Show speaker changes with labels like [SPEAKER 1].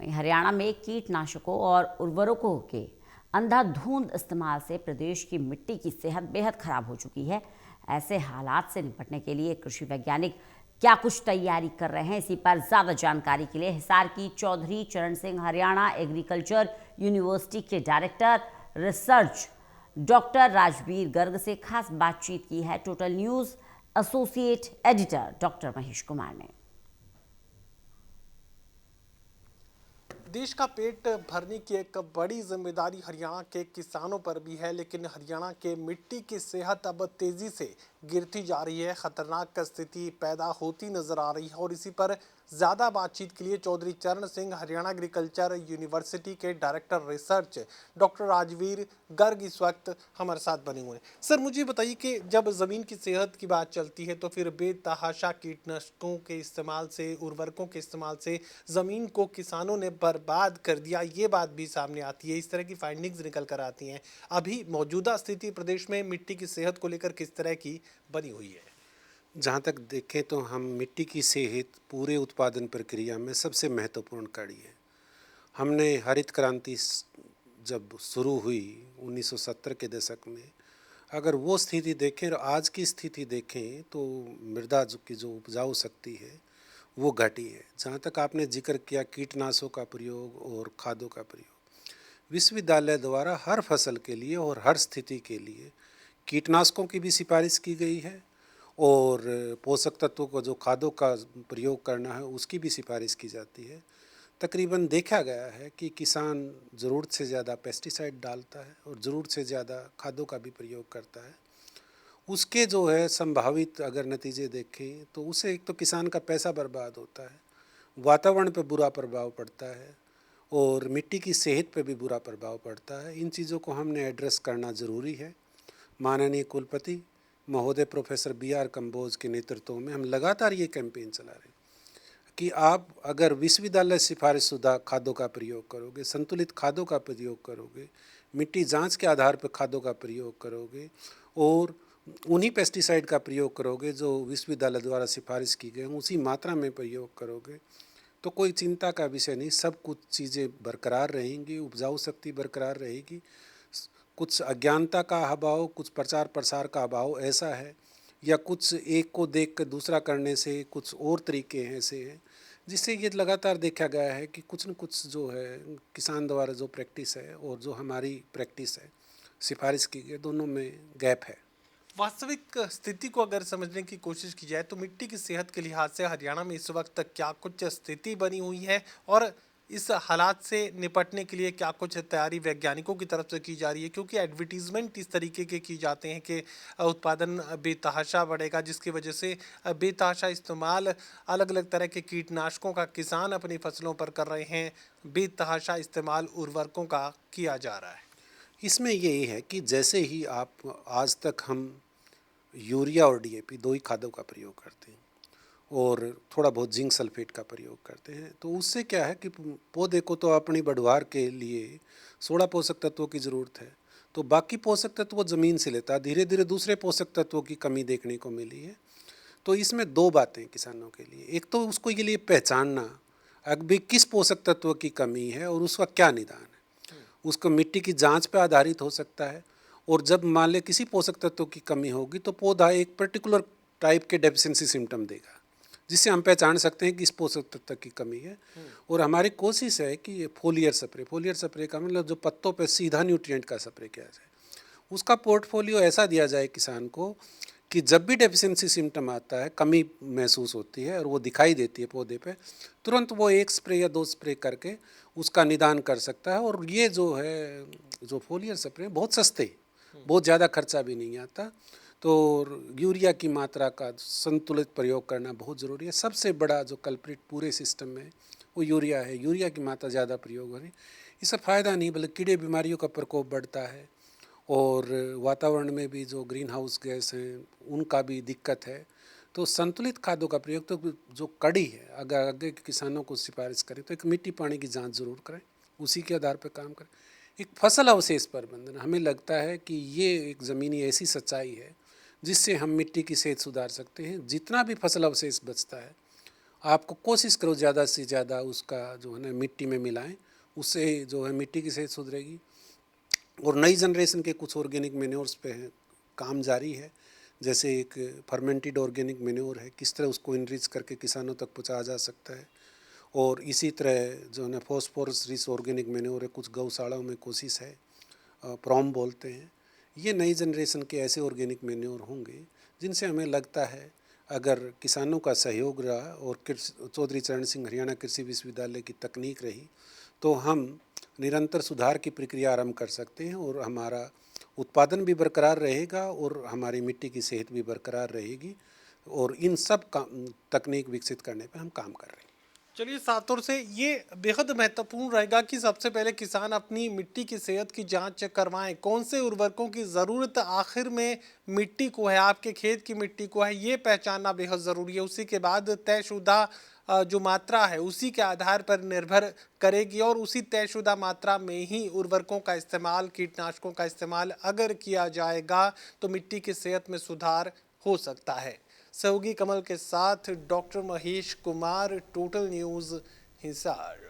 [SPEAKER 1] वहीं हरियाणा में कीटनाशकों और उर्वरकों के अंधाधुंध इस्तेमाल से प्रदेश की मिट्टी की सेहत बेहद खराब हो चुकी है। ऐसे हालात से निपटने के लिए कृषि वैज्ञानिक क्या कुछ तैयारी कर रहे हैं, इसी पर ज्यादा जानकारी के लिए हिसार की चौधरी चरण सिंह हरियाणा एग्रीकल्चर यूनिवर्सिटी के director research doctor Rajveer Garg से खास बातचीत की है total news associate editor doctor Mahesh Kumar ने।
[SPEAKER 2] देश का पेट भरने की एक बड़ी जिम्मेदारी हरियाणा के किसानों पर भी है, लेकिन हरियाणा के मिट्टी की सेहत अब तेजी से गिरती जा रही है। खतरनाक स्थिति पैदा होती नजर आ रही है और इसी पर ज़्यादा बातचीत के लिए चौधरी चरण सिंह हरियाणा एग्रीकल्चर यूनिवर्सिटी के director research doctor Rajveer Garg इस वक्त हमारे साथ बने हुए हैं। सर, मुझे बताइए कि जब ज़मीन की सेहत की बात चलती है तो फिर बेतहाशा कीटनाशकों के इस्तेमाल से, उर्वरकों के इस्तेमाल से ज़मीन को किसानों ने बर्बाद कर दिया, ये बात भी सामने आती है। इस तरह की फाइंडिंग्स निकल कर आती हैं। अभी मौजूदा स्थिति प्रदेश में मिट्टी की सेहत को लेकर किस तरह की बनी हुई है?
[SPEAKER 3] जहाँ तक देखें तो हम मिट्टी की सेहत पूरे उत्पादन प्रक्रिया में सबसे महत्वपूर्ण कड़ी है। हमने हरित क्रांति जब शुरू हुई 1970 के दशक में, अगर वो स्थिति देखें और आज की स्थिति देखें तो मृदा की जो उपजाऊ शक्ति है वो घटी है। जहाँ तक आपने जिक्र किया कीटनाशकों का प्रयोग और खादों का प्रयोग, विश्वविद्यालय द्वारा हर फसल के लिए और हर स्थिति के लिए कीटनाशकों की भी सिफारिश की गई है और पोषक तत्वों को जो खादों का प्रयोग करना है उसकी भी सिफारिश की जाती है। तकरीबन देखा गया है कि किसान ज़रूरत से ज़्यादा पेस्टिसाइड डालता है और ज़रूरत से ज़्यादा खादों का भी प्रयोग करता है। उसके जो है संभावित अगर नतीजे देखें तो उससे एक तो किसान का पैसा बर्बाद होता है, वातावरण पर बुरा प्रभाव पड़ता है और मिट्टी की सेहत पर भी बुरा प्रभाव पड़ता है। इन चीज़ों को हमने एड्रेस करना ज़रूरी है। माननीय कुलपति महोदय प्रोफेसर BR कंबोज के नेतृत्व में हम लगातार ये कैंपेन चला रहे हैं कि आप अगर विश्वविद्यालय सिफारिशशुदा खादों का प्रयोग करोगे, संतुलित खादों का प्रयोग करोगे, मिट्टी जांच के आधार पर खादों का प्रयोग करोगे और उन्हीं पेस्टिसाइड का प्रयोग करोगे जो विश्वविद्यालय द्वारा सिफारिश की गई, उसी मात्रा में प्रयोग करोगे तो कोई चिंता का विषय नहीं। सब कुछ चीज़ें बरकरार रहेंगी, उपजाऊ शक्ति बरकरार रहेगी। कुछ अज्ञानता का अभाव, कुछ प्रचार प्रसार का अभाव ऐसा है, या कुछ एक को देख कर दूसरा करने से कुछ और तरीके हैं ऐसे हैं, जिससे ये लगातार देखा गया है कि कुछ न कुछ जो है किसान द्वारा जो प्रैक्टिस है और जो हमारी प्रैक्टिस है सिफारिश की गई, दोनों में गैप है।
[SPEAKER 2] वास्तविक स्थिति को अगर समझने की कोशिश की जाए तो मिट्टी की सेहत के लिहाज से हरियाणा में इस वक्त क्या कुछ स्थिति बनी हुई है और इस हालात से निपटने के लिए क्या कुछ तैयारी वैज्ञानिकों की तरफ से की जा रही है? क्योंकि एडवर्टीजमेंट इस तरीके के की जाते हैं कि उत्पादन बेतहाशा बढ़ेगा, जिसकी वजह से बेतहाशा इस्तेमाल अलग अलग तरह के कीटनाशकों का किसान अपनी फसलों पर कर रहे हैं, बेतहाशा इस्तेमाल उर्वरकों का किया जा रहा है।
[SPEAKER 3] इसमें यही है कि जैसे ही आप आज तक हम यूरिया और DAP दो ही खादों का प्रयोग करते हैं और थोड़ा बहुत जिंक सल्फेट का प्रयोग करते हैं, तो उससे क्या है कि पौधे को तो अपनी बढ़वार के लिए 16 पोषक तत्वों की ज़रूरत है, तो बाकी पोषक तत्व वो ज़मीन से लेता है। धीरे धीरे दूसरे पोषक तत्वों की कमी देखने को मिली है। तो इसमें दो बातें किसानों के लिए, एक तो उसको ये लिए पहचानना अभी किस पोषक तत्व की कमी है और उसका क्या निदान है। उसको मिट्टी की जांच पर आधारित हो सकता है और जब मान ले किसी पोषक तत्व की कमी होगी तो पौधा एक पर्टिकुलर टाइप के डेफिशिएंसी सिम्टम देगा, जिससे हम पहचान सकते हैं कि इस पोषक तत्व की कमी है। और हमारी कोशिश है कि ये फोलियर स्प्रे का मतलब जो पत्तों पे सीधा न्यूट्रिएंट का स्प्रे किया जाए, उसका पोर्टफोलियो ऐसा दिया जाए किसान को कि जब भी डेफिशिएंसी सिम्टम आता है, कमी महसूस होती है और वो दिखाई देती है पौधे पे, तुरंत वो 1 स्प्रे या 2 स्प्रे करके उसका निदान कर सकता है। और ये जो है जो फोलियर स्प्रे बहुत सस्ते, बहुत ज़्यादा खर्चा भी नहीं आता। तो यूरिया की मात्रा का संतुलित प्रयोग करना बहुत ज़रूरी है। सबसे बड़ा जो कल्प्रिट पूरे सिस्टम में वो यूरिया है। यूरिया की मात्रा ज़्यादा प्रयोग हो रही, इससे फ़ायदा नहीं बल्कि कीड़े बीमारियों का प्रकोप बढ़ता है और वातावरण में भी जो ग्रीन हाउस गैस हैं उनका भी दिक्कत है। तो संतुलित खादों का प्रयोग तो जो कड़ी है, अगर आगे के किसानों को सिफारिश करें तो एक मिट्टी पानी की जांच ज़रूर करें, उसी के आधार पर काम करें। एक फसल अवशेष प्रबंधन, हमें लगता है कि ये एक ज़मीनी ऐसी सच्चाई है जिससे हम मिट्टी की सेहत सुधार सकते हैं। जितना भी फसल अवशेष बचता है, आपको कोशिश करो ज़्यादा से ज़्यादा उसका जो है ना मिट्टी में मिलाएं, उससे जो है मिट्टी की सेहत सुधरेगी। और नई जनरेशन के कुछ ऑर्गेनिक मैन्योर्स पे है काम जारी है, जैसे एक फर्मेंटेड ऑर्गेनिक मैन्योर है, किस तरह उसको इनरिच करके किसानों तक पहुंचाया जा सकता है। और इसी तरह जो है ना फॉस्फोरस रिच ऑर्गेनिक मैन्योर है, कुछ गौशालाओं में कोशिश है, प्रॉम बोलते हैं। ये नई जनरेशन के ऐसे ऑर्गेनिक मैन्योर होंगे जिनसे हमें लगता है अगर किसानों का सहयोग रहा और चौधरी चरण सिंह हरियाणा कृषि विश्वविद्यालय की तकनीक रही तो हम निरंतर सुधार की प्रक्रिया आरंभ कर सकते हैं और हमारा उत्पादन भी बरकरार रहेगा और हमारी मिट्टी की सेहत भी बरकरार रहेगी। और इन सब तकनीक विकसित करने पर हम काम कर रहे हैं।
[SPEAKER 2] चलिए, सात तौर से ये बेहद महत्वपूर्ण रहेगा कि सबसे पहले किसान अपनी मिट्टी की सेहत की जांच करवाएं, कौन से उर्वरकों की ज़रूरत आखिर में मिट्टी को है, आपके खेत की मिट्टी को है, ये पहचानना बेहद ज़रूरी है। उसी के बाद तयशुदा जो मात्रा है उसी के आधार पर निर्भर करेगी और उसी तयशुदा मात्रा में ही उर्वरकों का इस्तेमाल, कीटनाशकों का इस्तेमाल अगर किया जाएगा तो मिट्टी की सेहत में सुधार हो सकता है। सहयोगी कमल के साथ doctor Mahesh Kumar, total news, Hisar.